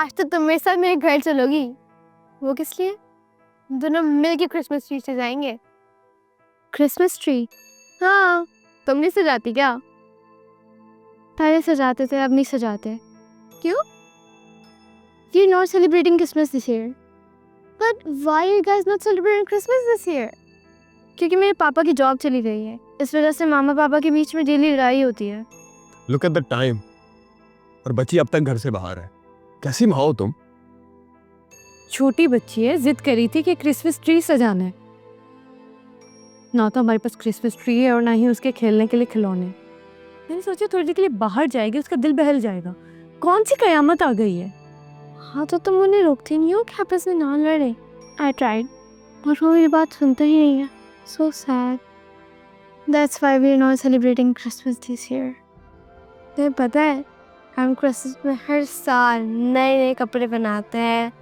आज तो तुम मेरे साथ मेरे घर चलोगी। वो किस लिए? दोनों मिलके क्रिसमस ट्री सजाएंगे। Christmas tree? हाँ, तुम नहीं सजाती क्या? पहले सजाते थे, अब नहीं सजाते। क्यों? You're not celebrating Christmas this year. But why are you guys not celebrating Christmas this year? क्योंकि मेरे पापा की जॉब चली गई है, इस वजह से मामा पापा के बीच में डेली लड़ाई होती है। Look at the time. और बच्ची अब तक घर से बाहर है। कैसी माँ हो तुम? छोटी बच्ची है, जिद करी थी कि क्रिसमस ट्री सजाना है। ना तो हमारे पास क्रिसमस ट्री है और ना ही उसके खेलने के लिए खिलौने। मैंने सोचा थोड़ी देर के लिए बाहर जाएगी, उसका दिल बहल जाएगा। कौन सी कयामत आ गई है? हाँ तो तुम उन्हें रोकती नहीं हो कि आपस में ना लड़े? I tried, और वो मेरी बात सुनता ही नहीं है। So sad. That's why we're not celebrating Christmas this year. तुम्हें पता है, हम क्रिसमस में हर साल नए नए कपड़े बनाते हैं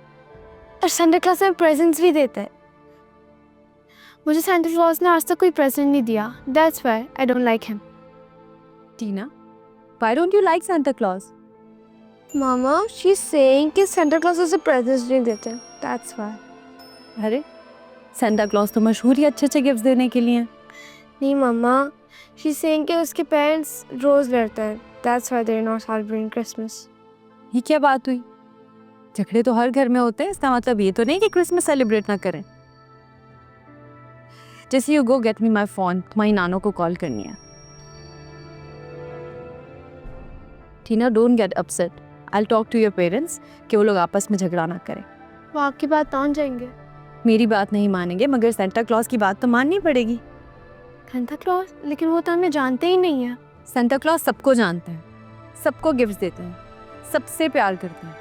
और सेंटा क्लॉज में प्रेजेंट्स भी देते हैं। मुझे सेंटा क्लॉज ने आज तक कोई प्रेजेंट नहीं दिया। That's why I don't like him. Tina, why don't you like Santa Claus? Mama, she's saying कि सेंटा क्लॉज उसे प्रेजेंट्स नहीं देते। That's why. अरे सेंटा क्लॉज तो मशहूर ही अच्छे अच्छे गिफ्ट देने के लिए हैं। नहीं मम्मा, she's saying कि उसके पेरेंट्स रोज लड़ते हैं। That's why they're not celebrating Christmas. ये क्या बात हुई? झगड़े तो हर घर में होते हैं, इसका मतलब ये तो नहीं कि क्रिसमस सेलिब्रेट ना करें। जैसे you go get me my phone, तुम्हारी नानो को कॉल करनी है। Tina, don't get upset. I talk to your parents कि वो लोग आपस में झगड़ा ना करें। वो आपकी बात मान जाएंगे? मेरी बात नहीं मानेंगे, मगर सेंटा क्लॉज की बात तो माननी पड़ेगी। Santa Claus? लेकिन वो तो हमें जानते ही नहीं है। सेंटा क्लॉज सबको जानते हैं, सबको गिफ्ट देते हैं, सबसे प्यार करते हैं।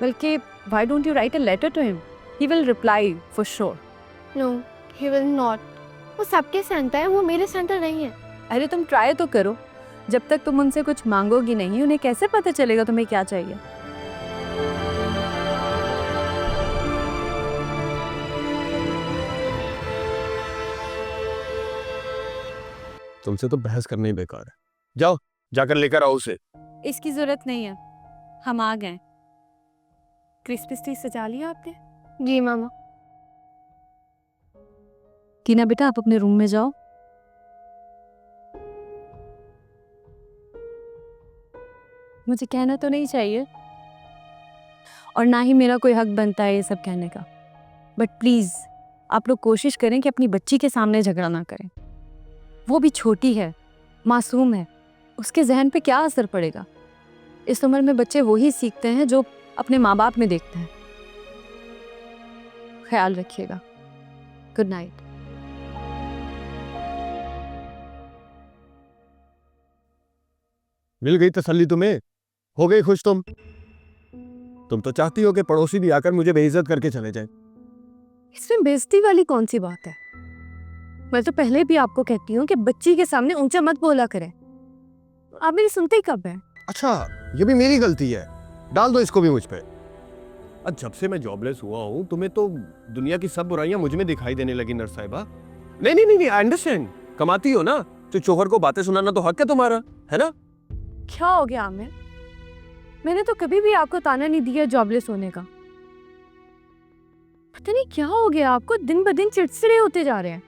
बल्कि why don't you write a letter to him? He will reply for sure. No, he will not. वो सबके सेंटा है, वो मेरे सेंटा नहीं है। अरे तुम ट्राई तो करो। जब तक तुम उनसे कुछ मांगोगी नहीं, उन्हें कैसे पता चलेगा तुम्हें क्या चाहिए? तुमसे तो बहस करना ही बेकार है। जाओ, जाकर लेकर आओ उसे। इसकी जरूरत नहीं है, हम आ गए। क्रिसमस ट्री सजा लिया आपने? जी मामा। टीना बेटा, आप अपने रूम में जाओ। मुझे कहना तो नहीं चाहिए और ना ही मेरा कोई हक बनता है ये सब कहने का, बट प्लीज आप लोग कोशिश करें कि अपनी बच्ची के सामने झगड़ा ना करें। वो भी छोटी है, मासूम है, उसके जहन पे क्या असर पड़ेगा? इस उम्र में बच्चे वही सीखते हैं जो अपने माँ बाप में देखते हैं। ख्याल रखिएगा। Good night. मिल गई तसल्ली तुम्हें? हो गई खुश तुम तो चाहती हो कि पड़ोसी भी आकर मुझे बेइज्जत करके चले जाए। इसमें बेइज्जती वाली कौन सी बात है? मैं तो पहले भी आपको कहती हूँ कि बच्ची के सामने ऊंचा मत बोला करें। आप मेरी सुनते ही कब है? अच्छा, ये भी मेरी गलती है। डाल दो इसको भी मुझ पे। जब से मैं जॉबलेस हुआ हूँ, तुम्हें तो दुनिया की सब बुराइयां मुझ में दिखाई देने लगी नर्स साहिबा। नहीं, आई अंडरस्टैंड। कमाती हो ना, तो शोहर को बातें सुनाना तो हक है तुम्हारा, है ना? क्या हो गया आमिर? मैंने तो कभी भी आपको ताना नहीं दिया जॉबलेस होने का। पता नहीं क्या हो गया आपको, दिन ब दिन चिड़चिड़े होते जा रहे हैं।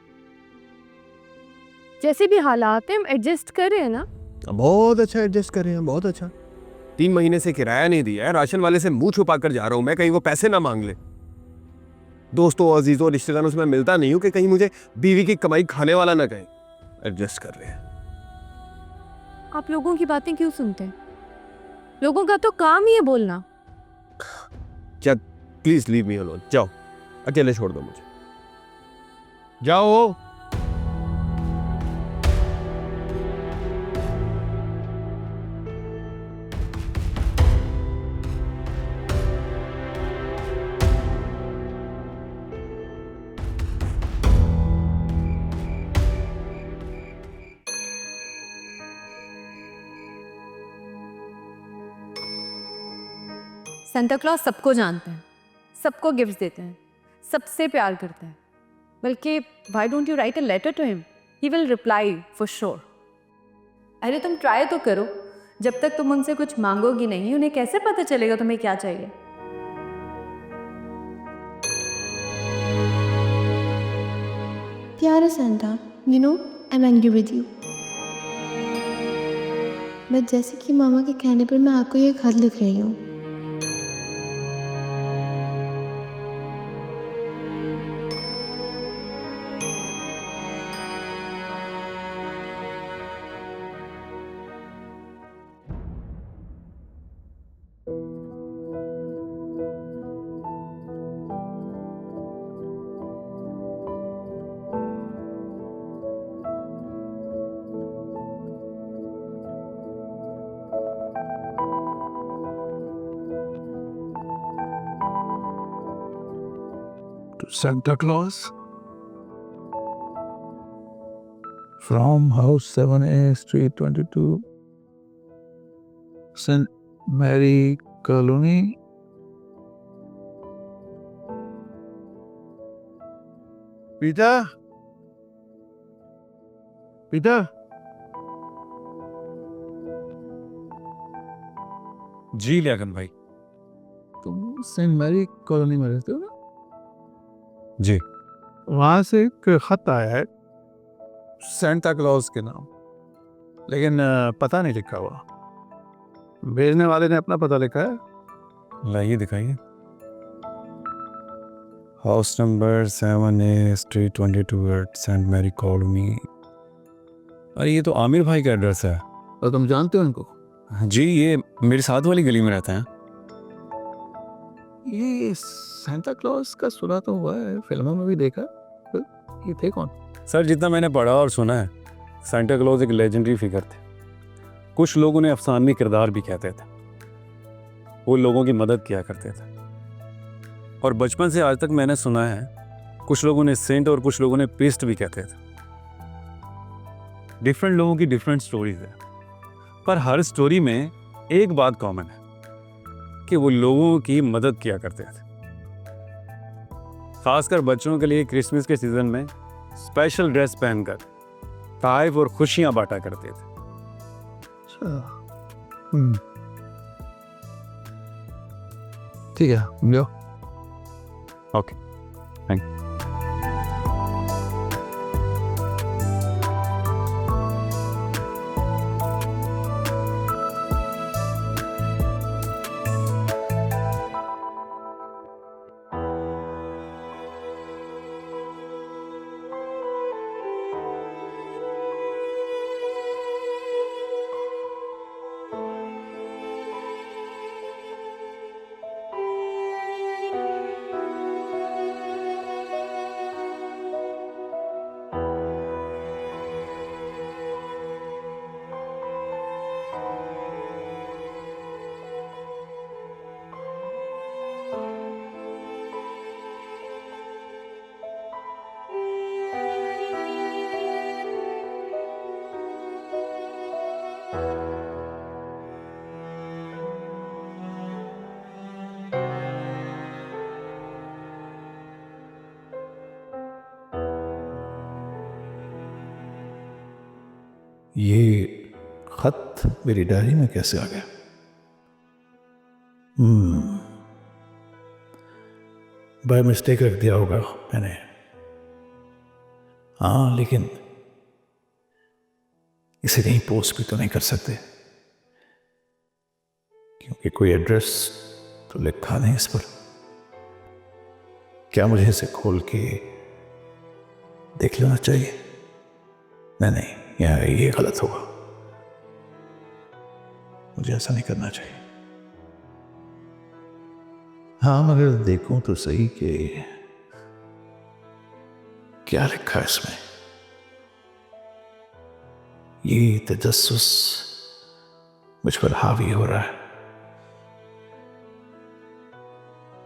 जैसे भी हालात हैं, हम एडजस्ट कर रहे हैं ना। बहुत अच्छा एडजस्ट कर रहे हैं, बहुत अच्छा। 3 महीने से किराया नहीं दिया है, राशन वाले से मुंह छुपा कर जा रहा हूं मैं, कहीं वो पैसे ना मांग ले। दोस्तों, अजीजों, रिश्तेदारों से मैं मिलता नहीं हूं कि कहीं मुझे बीवी की कमाई खाने वाला ना कहे। एडजस्ट कर रहे हैं। आप लोगों की बातें क्यों सुनते हैं? लोगों का तो काम ही है बोलना। Please leave me alone. जाओ, अकेले छोड़ दो मुझे। जाओ। सेंटा क्लॉज सबको जानते हैं, सबको गिफ्ट देते हैं, सबसे प्यार करते हैं। बल्कि why don't you write a letter to him? He will reply for sure. अरे तुम ट्राई तो करो। जब तक तुम उनसे कुछ मांगोगी नहीं, उन्हें कैसे पता चलेगा तुम्हें क्या चाहिए? प्यारे Santa, you know I am angry with you. But जैसे कि मामा के कहने पर मैं आपको ये खत लिख रही हूँ। To Santa Claus from House 7A, Street 22, St. Mary Colony. Peter, Peter. जी लियाकत भाई। तुम सेंट मैरी कॉलोनी में रहते हो ना? जी। वहाँ से एक खत आया है सेंटा क्लॉज के नाम, लेकिन पता नहीं लिखा हुआ। भेजने वाले ने अपना पता लिखा है। लाइए दिखाइए। House number 7A, street 22 at saint Mary colony. अरे ये तो आमिर भाई का एड्रेस है। तो तुम जानते हो इनको? जी, ये मेरे साथ वाली गली में रहते हैं। ये सेंटा क्लॉज का सुना तो हुआ है, फिल्मों में भी देखा। तो ये थे कौन? सर, जितना मैंने पढ़ा और सुना है, सेंटा क्लॉज एक लेजेंडरी फिगर थे। कुछ लोग उन्हें अफसानवी किरदार भी कहते थे। वो लोगों की मदद किया करते थे, और बचपन से आज तक मैंने सुना है कुछ लोग उन्हें सेंट और कुछ लोग उन्हें प्रीस्ट भी कहते थे। डिफरेंट लोगों की डिफरेंट स्टोरीज है, पर हर स्टोरी में एक बात कॉमन है कि वो लोगों की मदद किया करते थे। खासकर बच्चों के लिए क्रिसमस के सीजन में स्पेशल ड्रेस पहनकर तोहफे और खुशियां बांटा करते थे। ठीक है, लो। Okay, thank you. ये खत मेरी डायरी में कैसे आ गया? बाय मिस्टेक रख दिया होगा मैंने। हाँ, लेकिन इसे कहीं पोस्ट भी तो नहीं कर सकते, क्योंकि कोई एड्रेस तो लिखा नहीं इस पर। क्या मुझे इसे खोल के देख लेना चाहिए? नहीं, ये गलत होगा। मुझे ऐसा नहीं करना चाहिए। हाँ, मगर देखूं तो सही कि क्या लिखा है इसमें। ये तजस्सुस मुझ पर हावी हो रहा है।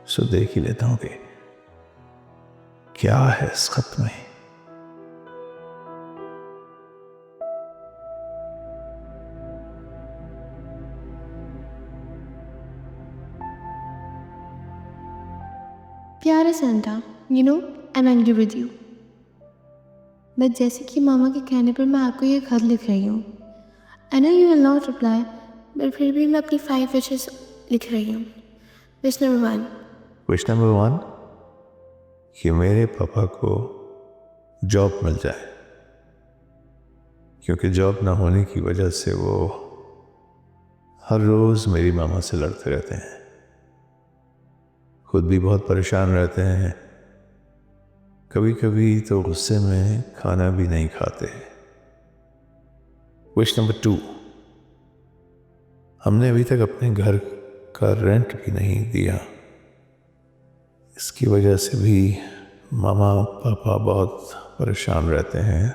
सो देख ही लेता हूं कि क्या है इस खत में। प्यारे Santa, you know I am angry with you. But जैसे कि मामा के कहने पर मैं आपको ये खत लिख रही हूँ। I know you will not reply, but फिर भी मैं अपनी 5 विशेस लिख रही हूँ। Wish number 1। विश नंबर 1 कि मेरे पापा को जॉब मिल जाए, क्योंकि जॉब ना होने की वजह से वो हर रोज़ मेरी मामा से लड़ते रहते हैं, खुद भी बहुत परेशान रहते हैं, कभी कभी तो गुस्से में खाना भी नहीं खाते। विश नंबर 2, हमने अभी तक अपने घर का रेंट भी नहीं दिया। इसकी वजह से भी मामा पापा बहुत परेशान रहते हैं,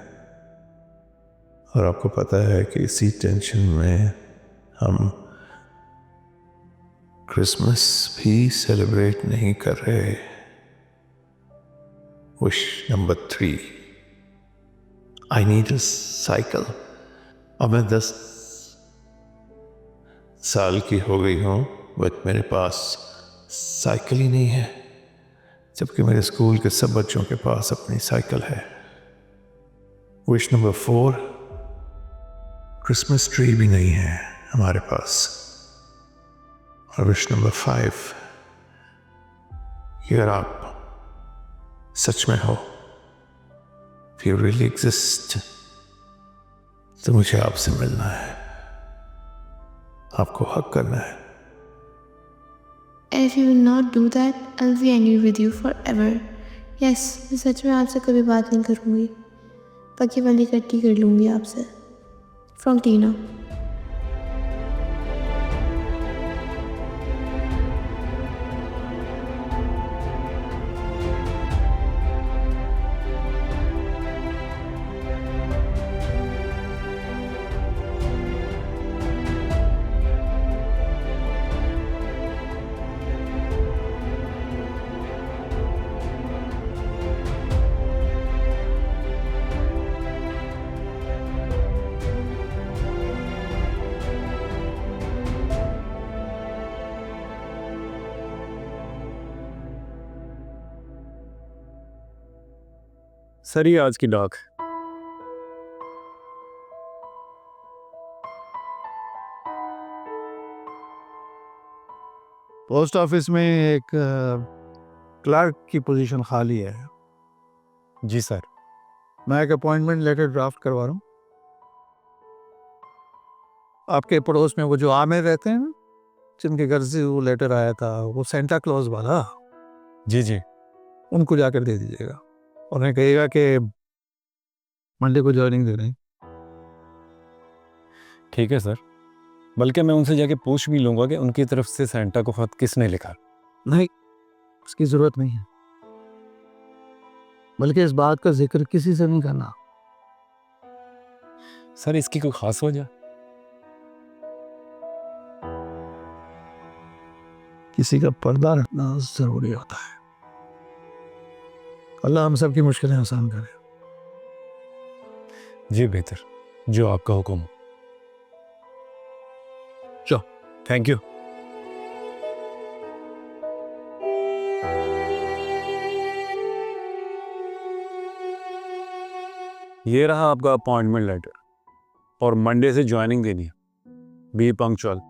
और आपको पता है कि इसी टेंशन में हम क्रिसमस भी सेलिब्रेट नहीं कर रहे। Wish number 3, I need a cycle. अब मैं 10 साल की हो गई हूँ, बट मेरे पास साइकिल ही नहीं है, जबकि मेरे स्कूल के सब बच्चों के पास अपनी साइकिल है। विश नंबर 4, क्रिसमस ट्री भी नहीं है हमारे पास। और विश नंबर 5, कि अगर आप सच में हो, if you really exist, तो मुझे आपसे मिलना है, आपको हक करना है। And if you will not do that, I'll be angry with you forever. Yes, मैं सच में आपसे कभी बात नहीं करूँगी, पक्की वाली इकट्ठी कर लूँगी आपसे। From Tina. सर ये आज की डाक। पोस्ट ऑफिस में एक क्लर्क की पोजीशन खाली है। जी सर। मैं एक अपॉइंटमेंट लेटर ड्राफ्ट करवा रहा हूँ। आपके पड़ोस में वो जो आमिर रहते हैं ना, जिनके घर से वो लेटर आया था, वो सेंटा क्लॉज वाला, जी जी। उनको जाकर दे दीजिएगा। और उन्हें कहिएगा कि मंडे को ज्वाइनिंग दे रहे हैं। ठीक है सर, बल्कि मैं उनसे जाके पूछ भी लूंगा कि उनकी तरफ से सेंटा को खत किसने लिखा। नहीं, उसकी जरूरत नहीं है, बल्कि इस बात का जिक्र किसी से नहीं करना। सर इसकी कोई खास वजह? किसी का पर्दा रखना जरूरी होता है। अल्लाह हम सब की मुश्किलें आसान करे। जी बेहतर, जो आपका हुक्म हो। चलो, थैंक यू। ये रहा आपका अपॉइंटमेंट लेटर, और मंडे से ज्वाइनिंग देनी है। B punctual.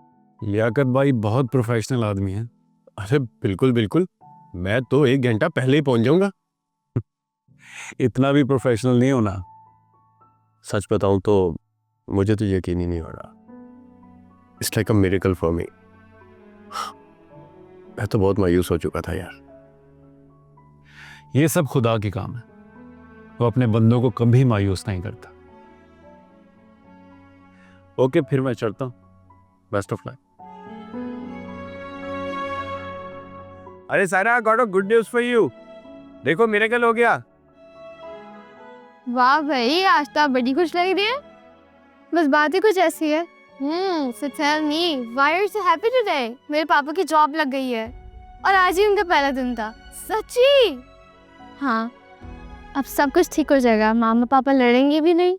लियाकत भाई बहुत प्रोफेशनल आदमी है। अरे बिल्कुल बिल्कुल, मैं तो 1 घंटा पहले ही पहुंच जाऊंगा। इतना भी प्रोफेशनल नहीं होना। सच बताऊं तो मुझे तो यकीन ही नहीं हो रहा। It's like a miracle for me. मैं तो बहुत मायूस हो चुका था यार। ये सब खुदा के काम है, वो अपने बंदों को कभी मायूस नहीं करता। ओके, फिर मैं चलता हूँ। Best of luck. अरे सारा, got a good news for you. देखो मिरेकल हो गया। वाह भाई, आज तो आप बड़ी खुश लग रही है। बस बात ही कुछ ऐसी है। So tell me, why are you so happy today? मेरे पापा की जॉब लग गई है और आज ही उनका पहला दिन था। सच्ची? हाँ, अब सब कुछ ठीक हो जाएगा। मामा पापा लड़ेंगे भी नहीं।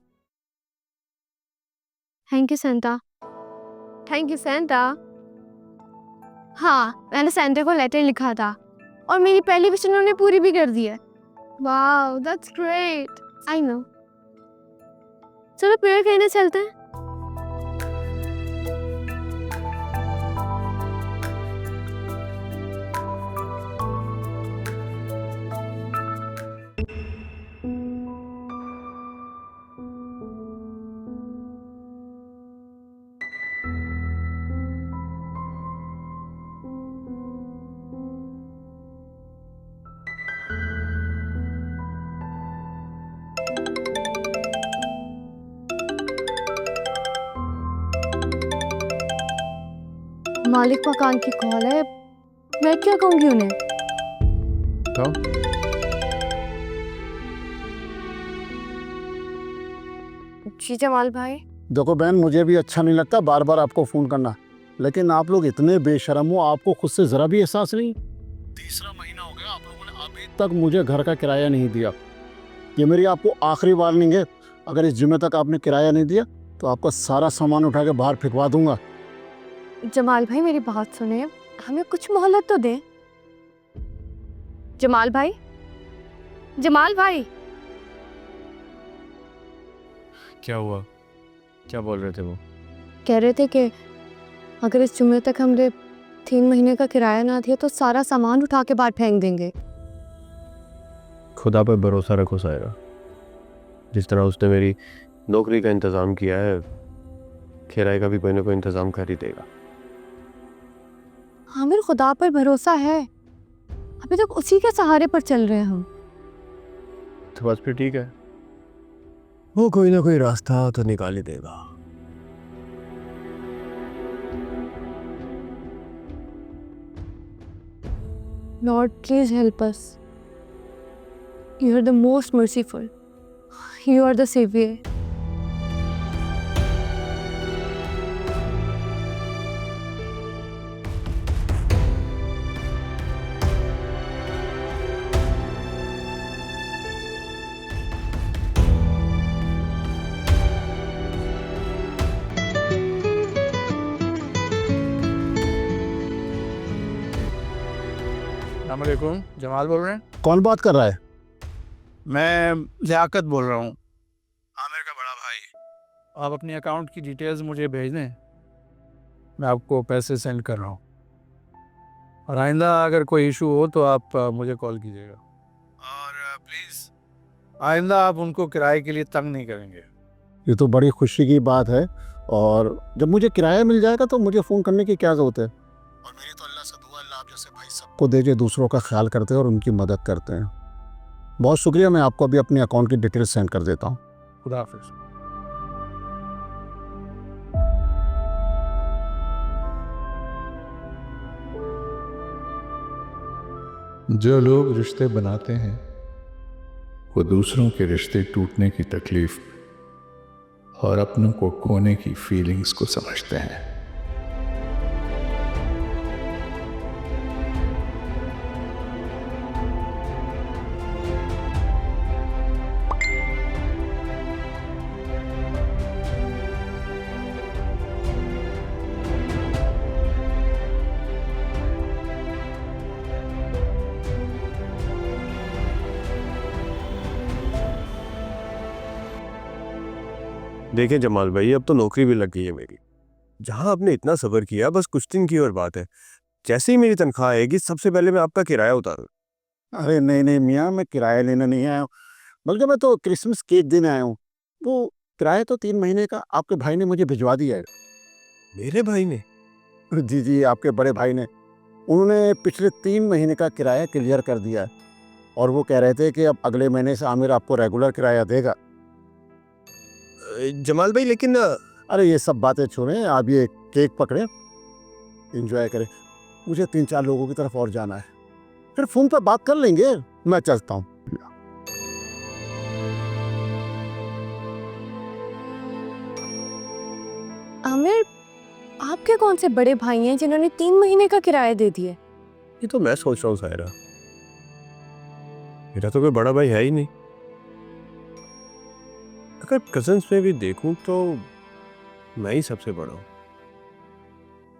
Thank you Santa. Thank you Santa. हाँ, मैंने सेंटा को लेटर लिखा था और मेरी पहली विश उन्होंने पूरी भी कर दी है। Wow, that's great. I know. चलो प्रेयर करने चलते हैं। मालिक मकान की कॉल है, मैं क्या कहूँगी उन्हें? जी जमाल भाई। देखो बहन, मुझे भी अच्छा नहीं लगता बार बार आपको फ़ोन करना, लेकिन आप लोग इतने बेशर्म हो, आपको खुद से ज़रा भी एहसास नहीं। तीसरा महीना हो गया, आप लोगों ने अभी तक मुझे घर का किराया नहीं दिया। ये मेरी आपको आखिरी वार्निंग है। अगर इस जुम्मे तक आपने किराया नहीं दिया तो आपका सारा सामान उठा के बाहर फेंकवा दूंगा। जमाल भाई मेरी बात सुने, हमें कुछ मोहलत तो दें। जमाल भाई, जमाल भाई। क्या हुआ? क्या बोल रहे थे वो? कह रहे थे कि अगर इस जुम्मे तक हमने 3 महीने का किराया ना दिया तो सारा सामान उठा के बाहर फेंक देंगे। खुदा पर भरोसा रखो सायरा, जिस तरह उसने मेरी नौकरी का इंतज़ाम किया है, किराए का भी कोई ना कोई इंतज़ाम कर ही देगा। आमिर, खुदा पर भरोसा है, अभी तक उसी के सहारे पर चल रहे हैं हम। तो बस फिर ठीक है, वो कोई ना कोई रास्ता तो निकाल ही देगा। Lord, please help us. You are the most merciful. You are the savior. अस्सलामुअलैकुम, जमाल बोल रहे हैं? कौन बात कर रहा है? मैं लियाकत बोल रहा हूँ, आमिर का बड़ा भाई। आप अपनी अकाउंट की डिटेल्स मुझे भेज दें, मैं आपको पैसे सेंड कर रहा हूँ। और आइंदा अगर कोई इशू हो तो आप मुझे कॉल कीजिएगा। और प्लीज़ आइंदा आप उनको किराए के लिए तंग नहीं करेंगे। ये तो बड़ी खुशी की बात है, और जब मुझे किराया मिल जाएगा तो मुझे फ़ोन करने की क्या ज़रूरत है। और मेरी तो अल्लाह से दुआ, अल्लाह आप जैसे भाई सबको दे जो दूसरों का ख्याल करते हैं और उनकी मदद करते हैं। बहुत शुक्रिया, मैं आपको अभी अपने अकाउंट की डिटेल्स सेंड कर देता हूँ। खुदा हाफिज़। जो लोग रिश्ते बनाते हैं वो दूसरों के रिश्ते टूटने की तकलीफ और अपनों को खोने की फीलिंग्स को समझते हैं। देखें जमाल भाई, अब तो नौकरी भी लग गई है मेरी। जहां आपने इतना सब्र किया, बस कुछ दिन की और बात है। जैसे ही मेरी तनख्वाह आएगी, सबसे पहले मैं आपका किराया उतारूँ। अरे नहीं नहीं मियाँ, मैं किराया लेने नहीं आया हूँ, बल्कि मैं तो क्रिसमस के दिन आया हूँ। वो किराया तो 3 महीने का आपके भाई ने मुझे भिजवा दिया है। मेरे भाई ने? जी जी, आपके बड़े भाई ने। उन्होंने पिछले 3 महीने का किराया क्लियर कर दिया है, और वो कह रहे थे कि अब अगले महीने से आमिर आपको रेगुलर किराया देगा। जमाल भाई लेकिन अरे ये सब बातें छोड़ें, आप ये केक पकड़े, एंजॉय करें। मुझे 3-4 लोगों की तरफ और जाना है, फिर फ़ोन पर बात कर लेंगे। मैं चलता हूँ। आमिर, आपके कौन से बड़े भाई हैं जिन्होंने 3 महीने का किराया दे दिया? ये तो मैं सोच रहा हूँ सायरा, मेरा तो कोई बड़ा भाई है ही नहीं। अगर कजन्स में भी देखूं तो मैं ही सबसे बड़ा हूं।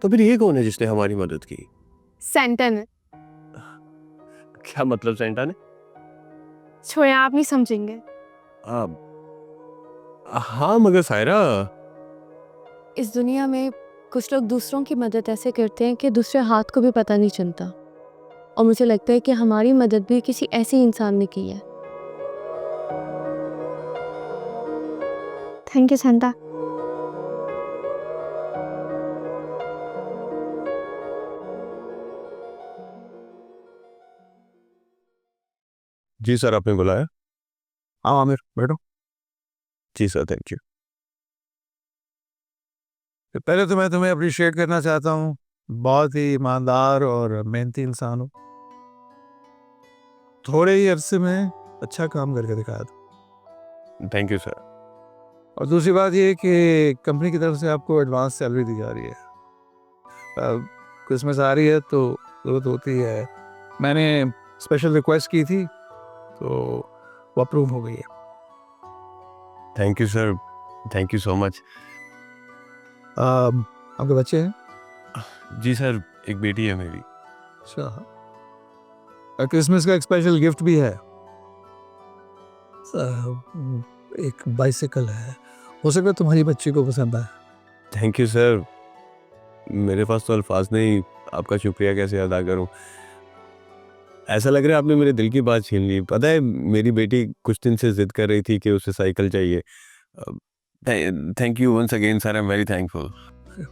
तो फिर ये कौन है जिसने हमारी मदद की? सेंटा ने। क्या मतलब सेंटा ने? छोड़े, आप नहीं समझेंगे। हाँ मगर सायरा, इस दुनिया में कुछ लोग दूसरों की मदद ऐसे करते हैं कि दूसरे हाथ को भी पता नहीं चलता, और मुझे लगता है कि हमारी मदद भी किसी ऐसे इंसान ने की है। Thank you Santa. जी सर, आपने बुलाया? हाँ आमिर, बैठो। जी सर, थैंक यू। पहले तो मैं तुम्हें अप्रिशिएट करना चाहता हूँ बहुत ही ईमानदार और मेहनती इंसान हो। थोड़े ही अरसे में अच्छा काम करके दिखाया था। Thank you sir. और दूसरी बात ये कि कंपनी की तरफ से आपको एडवांस सैलरी दी जा रही है। क्रिसमस आ रही है तो ज़रूरत होती है। मैंने स्पेशल रिक्वेस्ट की थी तो वो अप्रूव हो गई है। Thank you sir, thank you so much. आपके बच्चे हैं? जी सर, एक बेटी है मेरी। अच्छा, क्रिसमस का एक स्पेशल गिफ्ट भी है। एक बाइसिकल है, हो सकता है तुम्हारी बच्ची को पसंद आए। Thank you sir. मेरे पास तो अल्फाज नहीं, आपका शुक्रिया कैसे अदा करूं। ऐसा लग रहा है आपने मेरे दिल की बात छीन ली। पता है, मेरी बेटी कुछ दिन से जिद कर रही थी कि उसे साइकिल चाहिए। Thank you once again sir, I am very thankful.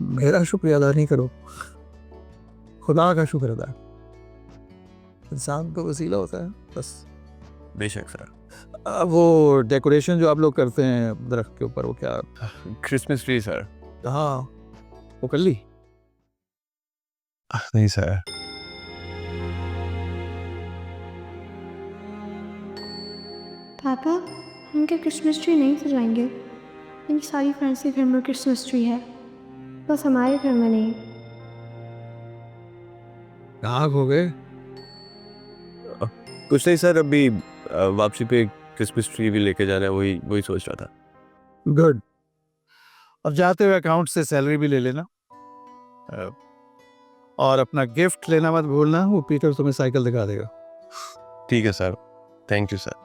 मेरा शुक्रिया अदा नहीं करो, खुदा का शुक्र अदा। इंसान को वसीला होता है बस। बेशक सर। वो डेकोरेशन जो आप लोग करते हैं दरख्त के ऊपर, वो क्या? Christmas tree sir. हाँ, वो कर ली? नहीं सर। पापा, हम क्या क्रिसमस ट्री नहीं सजाएंगे? मेरी सारी फ्रेंड्स के घर में क्रिसमस ट्री है, बस हमारे घर में नहीं। कहाँ खो गए? कुछ नहीं सर, अभी वापसी पे क्रिसमस ट्री भी लेके जाना है, वही वही सोच रहा था। गुड। अब जाते हुए अकाउंट से सैलरी भी ले लेना। और अपना गिफ्ट लेना मत भूलना, वो पीटर तुम्हें साइकिल दिखा देगा। ठीक है sir, thank you sir.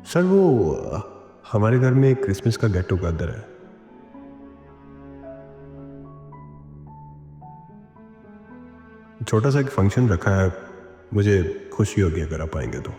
Sir वो हमारे घर में क्रिसमस का गेट टुगेदर है। छोटा सा एक फंक्शन रखा है, मुझे खुशी होगी अगर आप आएंगे तो।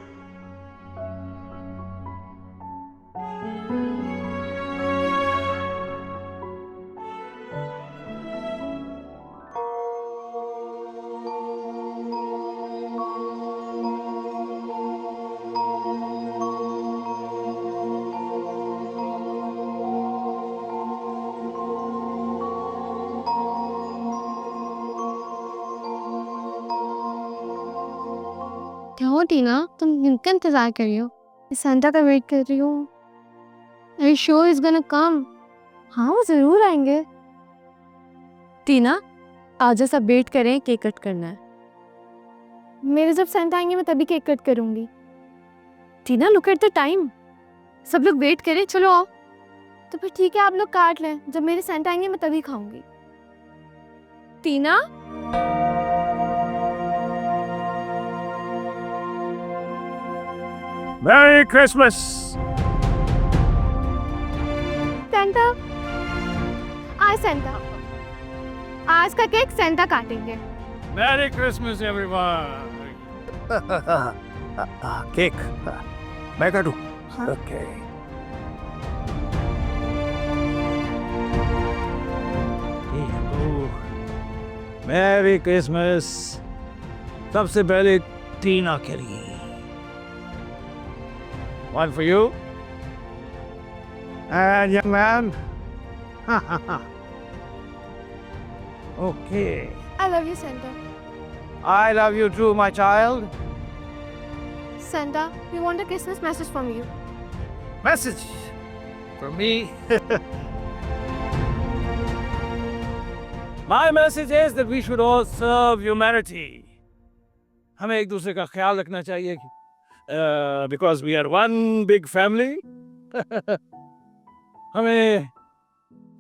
क्या हो टीना, तुम किनका इंतजार कर रही हो? मैं सांता का वेट कर रही हूँ। Are you sure he's gonna come? हाँ, वो जरूर आएंगे। टीना, आज सब वेट करें, केक कट करना है। मेरे जब सांता आएंगे मैं तभी केक कट करूंगी। टीना, लुक एट द टाइम। सब लोग वेट करें, चलो आओ। तो फिर ठीक है, आप लोग काट लें, जब मेरे सांता आएंगे मैं तभी खाऊंगी। टीना, मैरी क्रिसमस। सांता, आज सांता, आज का केक सांता काटेंगे। Merry Christmas everyone. केक मैं काटूं? ओके। Merry Christmas. सबसे पहले टीना के लिए। One for you. And young man. Okay. I love you, Santa. I love you too, my child. Santa, we want a Christmas message from you. Message from me. My message is that we should all serve humanity. हमें एक दूसरे का ख्याल रखना चाहिए because we are one big family. हमें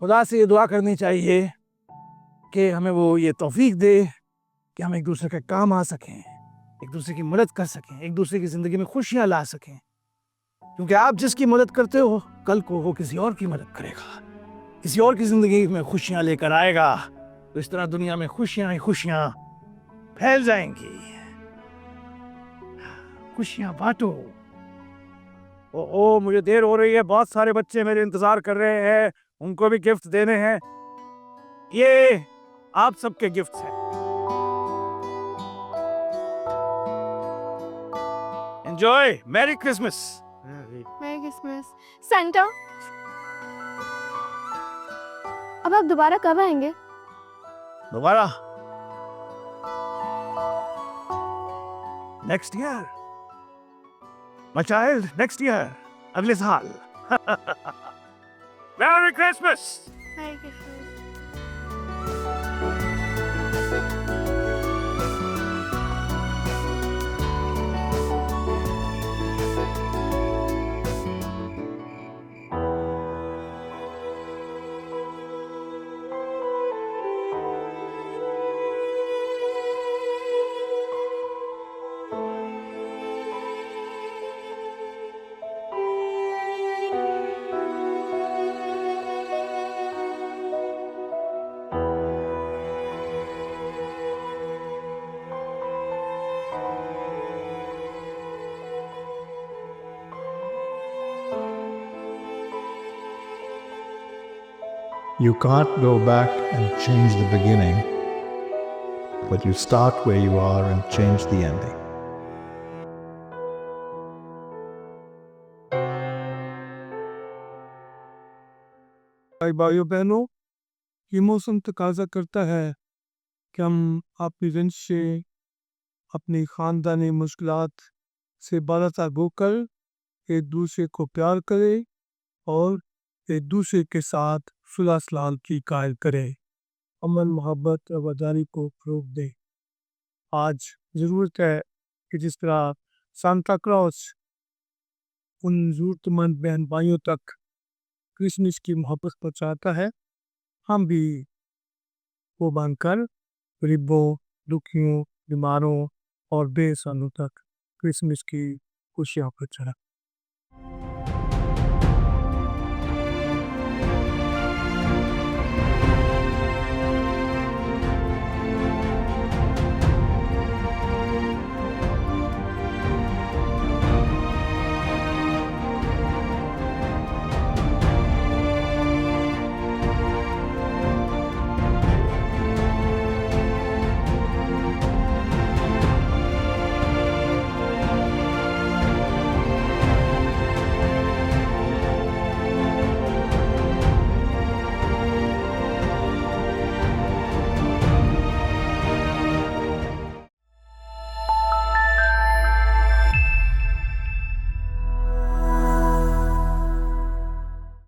खुदा से ये दुआ करनी चाहिए कि हमें वो ये तौफीक दे कि हम एक दूसरे के काम आ सकें, एक दूसरे की मदद कर सकें, एक दूसरे की जिंदगी में खुशियां ला सकें। क्योंकि आप जिसकी मदद करते हो कल को वो किसी और की मदद करेगा, किसी और की जिंदगी में खुशियां लेकर आएगा। तो इस तरह दुनिया में खुशियां ही खुशियां फैल जाएंगी। खुशियां बांटो। ओ मुझे देर हो रही है, बहुत सारे बच्चे मेरे इंतजार कर रहे हैं, उनको भी गिफ्ट देने हैं। ये आप सबके गिफ्ट्स हैं। Enjoy, merry Christmas. Merry Christmas. Santa, अब आप दोबारा कब आएंगे? दोबारा next year my child, next year, अगले साल। Merry Christmas. Merry Christmas. You can't go back and change the beginning, but you start where you are and change the ending. भाई भाइयों बहनों, ये मौसम तकाजा करता है कि हम अपनी रंज से, अपनी ख़ानदानी मुश्किलात से बालातर होकर एक दूसरे को प्यार करें और एक दूसरे के साथ सुलह सलाम की कायल करें, अमन मोहब्बत और वफादारी को फ़रोग़ दें। आज ज़रूरत है कि जिस तरह सांता क्लॉस उन ज़रूरतमंद बहन भाइयों तक क्रिसमस की मोहब्बत पहुँचाता है, हम भी वो बनकर गरीबों, दुखियों, बीमारों और बेसहारों तक क्रिसमस की खुशियाँ पहुँचाएं।